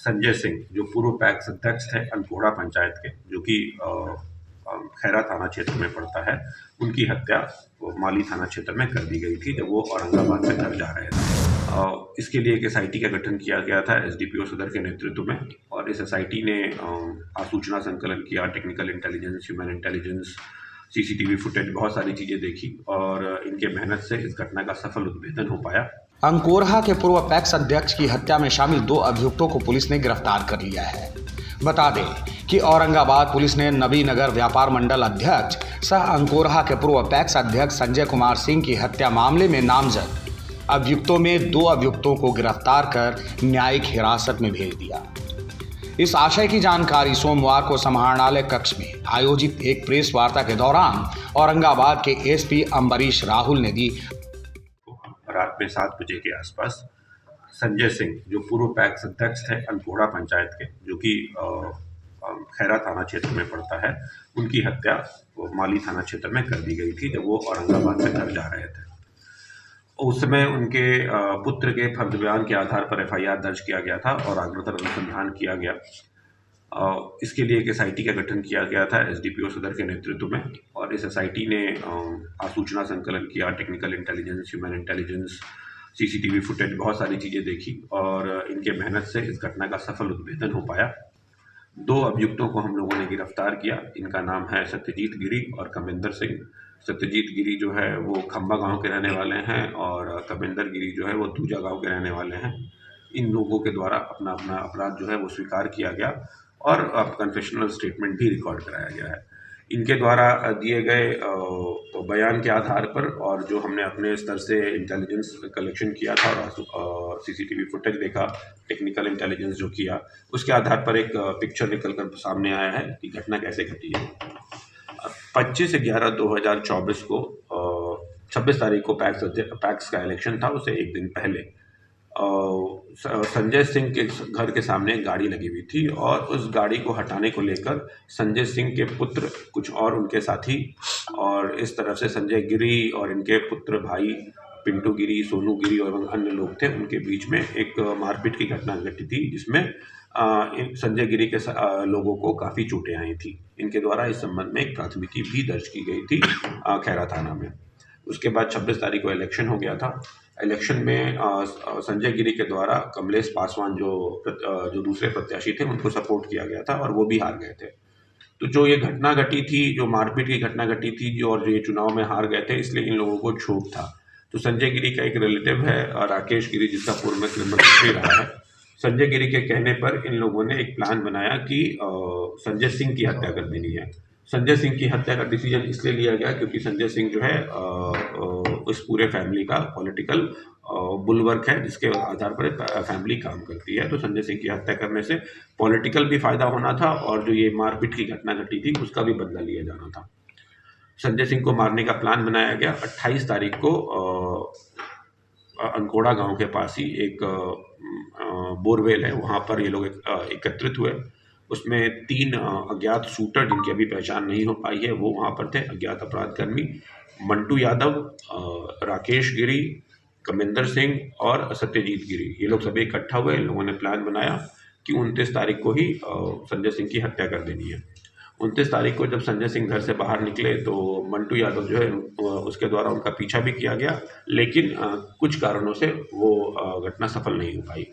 संजय सिंह जो पूर्व पैक्स अध्यक्ष थे अनकोड़ा पंचायत के, जो कि खैरा थाना क्षेत्र में पड़ता है, उनकी हत्या माली थाना क्षेत्र में कर दी गई थी जब वो औरंगाबाद से घर जा रहे थे। इसके लिए एक एसआईटी का गठन किया गया था एसडीपीओ सदर के नेतृत्व में, और इस एसआईटी ने आसूचना संकलन किया, technical intelligence, human intelligence, CCTV footage, बहुत सारी चीज़ें देखी और इनके मेहनत से इस घटना का सफल उद्भेदन हो पाया। अंकोरहा के पूर्व पैक्स अध्यक्ष की हत्या में शामिल 2 अभियुक्तों को पुलिस ने गिरफ्तार कर लिया है। बता दें कि औरंगाबाद पुलिस ने नबीनगर व्यापार मंडल अध्यक्ष सह अंकोरहा के पूर्व पैक्स अध्यक्ष संजय कुमार सिंह की हत्या मामले में नामजद अभियुक्तों में 2 अभियुक्तों को गिरफ्तार कर न्यायिक हिरासत में भेज दिया। इस आशय की जानकारी सोमवार को समाहरणालय कक्ष में आयोजित एक प्रेस वार्ता के दौरान औरंगाबाद के एसपी अम्बरीश राहुल ने दी। रात में 7 बजे के आसपास संजय सिंह जो पूर्व पैक्स अध्यक्ष थे अनकोड़ा पंचायत के, जो कि खैरा थाना क्षेत्र में पड़ता है, उनकी हत्या माली थाना क्षेत्र में कर दी गई थी जब वो औरंगाबाद से घर जा रहे थे। उस समय उनके पुत्र के फर्द बयान के आधार पर एफआईआर दर्ज किया गया था और आग्रतर अनुसंधान किया गया। इसके लिए एक एसआईटी का गठन किया गया था एसडीपीओ सदर के नेतृत्व में, और इस एसआईटी ने आसूचना संकलन किया, technical intelligence, human intelligence, CCTV footage, बहुत सारी चीज़ें देखी और इनके मेहनत से इस घटना का सफल उद्भेदन हो पाया। 2 अभियुक्तों को हम लोगों ने गिरफ्तार किया। इनका नाम है सत्यजीत गिरी और कमिंदर सिंह। सत्यजीत गिरी जो है वो खंबा गांव के रहने वाले हैं और कमिंदर गिरी जो है वो दूजा गांव के रहने वाले हैं। इन लोगों के द्वारा अपना अपना अपराध जो है वो स्वीकार किया गया और कन्फेशनल स्टेटमेंट भी रिकॉर्ड कराया गया है। इनके द्वारा दिए गए बयान के आधार पर और जो हमने अपने स्तर से इंटेलिजेंस कलेक्शन किया था और सीसीटीवी फुटेज देखा, टेक्निकल इंटेलिजेंस जो किया, उसके आधार पर एक पिक्चर निकल कर सामने आया है कि घटना कैसे घटी है। 25/11/2024 को 26 तारीख को पैक्स का इलेक्शन था, उससे एक दिन पहले संजय सिंह के घर के सामने एक गाड़ी लगी हुई थी और उस गाड़ी को हटाने को लेकर संजय सिंह के पुत्र, कुछ और उनके साथी और इस तरफ से संजय गिरी और इनके पुत्र भाई पिंटू गिरी, सोनू गिरी और अन्य लोग थे, उनके बीच में एक मारपीट की घटना घटी थी जिसमें संजय गिरी के लोगों को काफ़ी चोटें आई थी। इनके द्वारा इस संबंध में एक प्राथमिकी भी दर्ज की गई थी खैरा थाना में। उसके बाद 26 तारीख को इलेक्शन हो गया था। इलेक्शन में संजय गिरी के द्वारा कमलेश पासवान जो दूसरे प्रत्याशी थे उनको सपोर्ट किया गया था और वो भी हार गए थे। तो जो ये घटना घटी थी, जो मारपीट की घटना घटी थी, जो और ये चुनाव में हार गए थे, इसलिए इन लोगों को क्षोभ था। तो संजय गिरी का एक रिलेटिव है राकेश गिरी, जिसका पूर्व में क्रिमिनल हिस्ट्री रहा है। संजय गिरी के कहने पर इन लोगों ने एक प्लान बनाया कि संजय सिंह की हत्या कर देनी है। संजय सिंह की हत्या का डिसीजन इसलिए लिया गया क्योंकि संजय सिंह जो है उस पूरे फैमिली का पॉलिटिकल बुलवर्क है, जिसके आधार पर फैमिली काम करती है। तो संजय सिंह की हत्या करने से पॉलिटिकल भी फायदा होना था और जो ये मारपीट की घटना घटी थी उसका भी बदला लिया जाना था। संजय सिंह को मारने का प्लान बनाया गया। 28 तारीख को अनकोड़ा गांव के पास ही एक बोरवेल है, वहाँ पर ये लोग एकत्रित हुए। उसमें 3 अज्ञात शूटर, जिनकी अभी पहचान नहीं हो पाई है, वो वहाँ पर थे। अज्ञात अपराधकर्मी मंटू यादव, राकेश गिरी, कमिंदर सिंह और सत्यजीत गिरी, ये लोग सभी इकट्ठा हुए। इन लोगों ने प्लान बनाया कि 29 तारीख को ही संजय सिंह की हत्या कर देनी है। 29 तारीख को जब संजय सिंह घर से बाहर निकले तो मंटू यादव जो है उसके द्वारा उनका पीछा भी किया गया, लेकिन कुछ कारणों से वो घटना सफल नहीं हो पाई।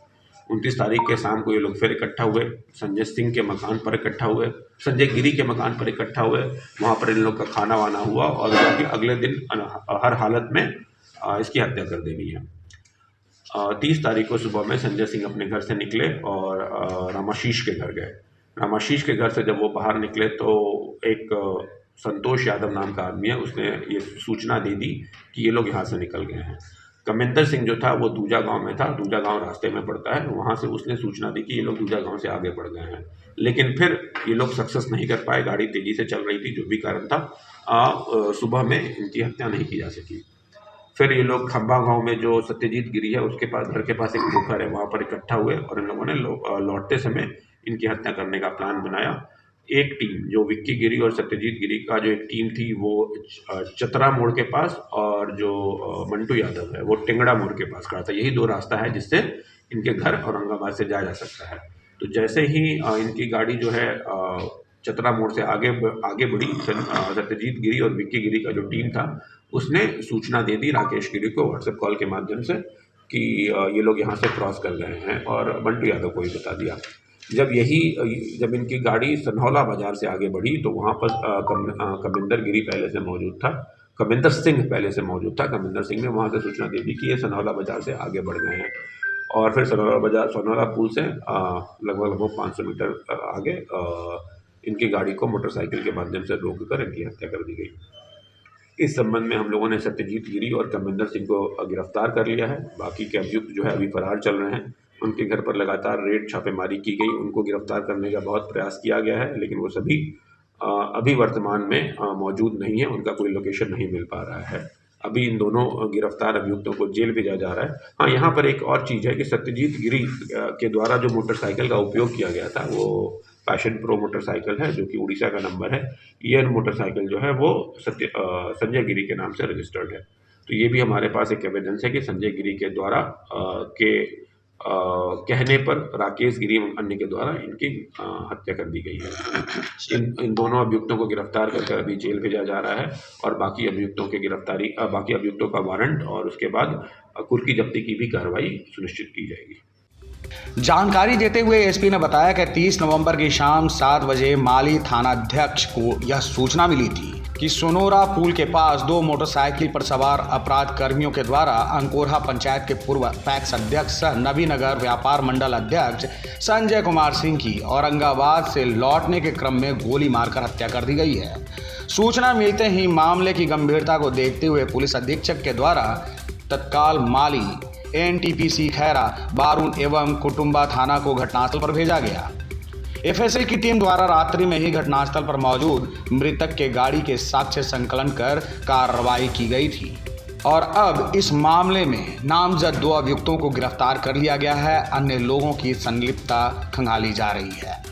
29 तारीख के शाम को ये लोग फिर इकट्ठा हुए, संजय सिंह के मकान पर इकट्ठा हुए, संजय गिरी के मकान पर इकट्ठा हुए। वहाँ पर इन लोग का खाना वाना हुआ और अगले दिन हर हालत में इसकी हत्या कर देनी है। 30 तारीख को सुबह में संजय सिंह अपने घर से निकले और रामाशीष के घर गए। रामाशीष के घर से जब वो बाहर निकले तो एक संतोष यादव नाम का आदमी है, उसने ये सूचना दे दी कि ये लोग यहाँ से निकल गए हैं। कमिंदर सिंह जो था वो दूजा गांव में था, दूजा गांव रास्ते में पड़ता है, वहाँ से उसने सूचना दी कि ये लोग दूजा गांव से आगे बढ़ गए हैं। लेकिन फिर ये लोग सक्सेस नहीं कर पाए, गाड़ी तेज़ी से चल रही थी, जो भी कारण था सुबह में इनकी हत्या नहीं की जा सकी। फिर ये लोग खंबा गांव में जो सत्यजीत गिरी है उसके पास, घर के पास एक पोखर है, वहाँ पर इकट्ठा हुए और इन लोगों ने लौटते समय इनकी हत्या करने का प्लान बनाया। एक टीम जो विक्की गिरी और सत्यजीत गिरी का जो एक टीम थी वो चतरा मोड़ के पास, और जो मंटू यादव है वो टिंगड़ा मोड़ के पास खड़ा था। यही 2 रास्ता है जिससे इनके घर औरंगाबाद से जाया जा सकता है। तो जैसे ही इनकी गाड़ी जो है चतरा मोड़ से आगे बढ़ी, सत्यजीत गिरी और विक्की गिरी का जो टीम था उसने सूचना दे दी राकेश गिरी को व्हाट्सएप कॉल के माध्यम से कि ये लोग यहाँ से क्रॉस कर गए हैं, और बंटू यादव को ही बता दिया। जब इनकी गाड़ी सनहौला बाजार से आगे बढ़ी तो वहाँ पर कमिंदर गिरी पहले से मौजूद था, कमिंदर सिंह पहले से मौजूद था। कमिंदर सिंह ने वहाँ से सूचना दे दी कि ये सनहौला बाजार से आगे बढ़ गए हैं, और फिर सनहौला पुल से लगभग 500 मीटर आगे इनकी गाड़ी को मोटरसाइकिल के माध्यम से रोककर इनकी हत्या कर दी गई। इस संबंध में हम लोगों ने सत्यजीत गिरी और कमिंदर सिंह को गिरफ्तार कर लिया है। बाकी के अभियुक्त जो है अभी फरार चल रहे हैं। उनके घर पर लगातार रेड छापेमारी की गई, उनको गिरफ्तार करने का बहुत प्रयास किया गया है, लेकिन वो सभी अभी वर्तमान में मौजूद नहीं है, उनका कोई लोकेशन नहीं मिल पा रहा है। अभी इन दोनों गिरफ्तार अभियुक्तों को जेल भेजा जा रहा है। हाँ, यहाँ पर एक और चीज़ है कि सत्यजीत गिरी के द्वारा जो मोटरसाइकिल का उपयोग किया गया था वो पैशन प्रो मोटरसाइकिल है, जो कि उड़ीसा का नंबर है। ये मोटरसाइकिल जो है वो संजय गिरी के नाम से रजिस्टर्ड है। तो ये भी हमारे पास एक एविडेंस है कि संजय गिरी के द्वारा कहने पर राकेश गिरी एवं अन्य के द्वारा इनकी हत्या कर दी गई है। इन दोनों अभियुक्तों को गिरफ्तार करके अभी जेल भेजा जा रहा है, और बाकी अभियुक्तों का वारंट और उसके बाद कुर्की जब्ती की भी कार्रवाई सुनिश्चित की जाएगी। जानकारी देते हुए एसपी ने बताया कि 30 नवंबर की शाम 7 बजे माली थानाध्यक्ष को यह सूचना मिली थी कि सोनोरा पुल के पास 2 मोटरसाइकिल पर सवार अपराध कर्मियों के द्वारा अंकोरहा पंचायत के पूर्व पैक्स अध्यक्ष सह नवीनगर व्यापार मंडल अध्यक्ष संजय कुमार सिंह की औरंगाबाद से लौटने के क्रम में गोली मारकर हत्या कर दी गई है। सूचना मिलते ही मामले की गंभीरता को देखते हुए पुलिस अधीक्षक के द्वारा तत्काल माली एनटीपीसी खैरा, बारून एवं कुटुंबा थाना को घटनास्थल पर भेजा गया। एफएसएल की टीम द्वारा रात्रि में ही घटनास्थल पर मौजूद मृतक के गाड़ी के साक्ष्य संकलन कर कार्रवाई की गई थी, और अब इस मामले में नामजद 2 अभियुक्तों को गिरफ्तार कर लिया गया है। अन्य लोगों की संलिप्तता खंगाली जा रही है।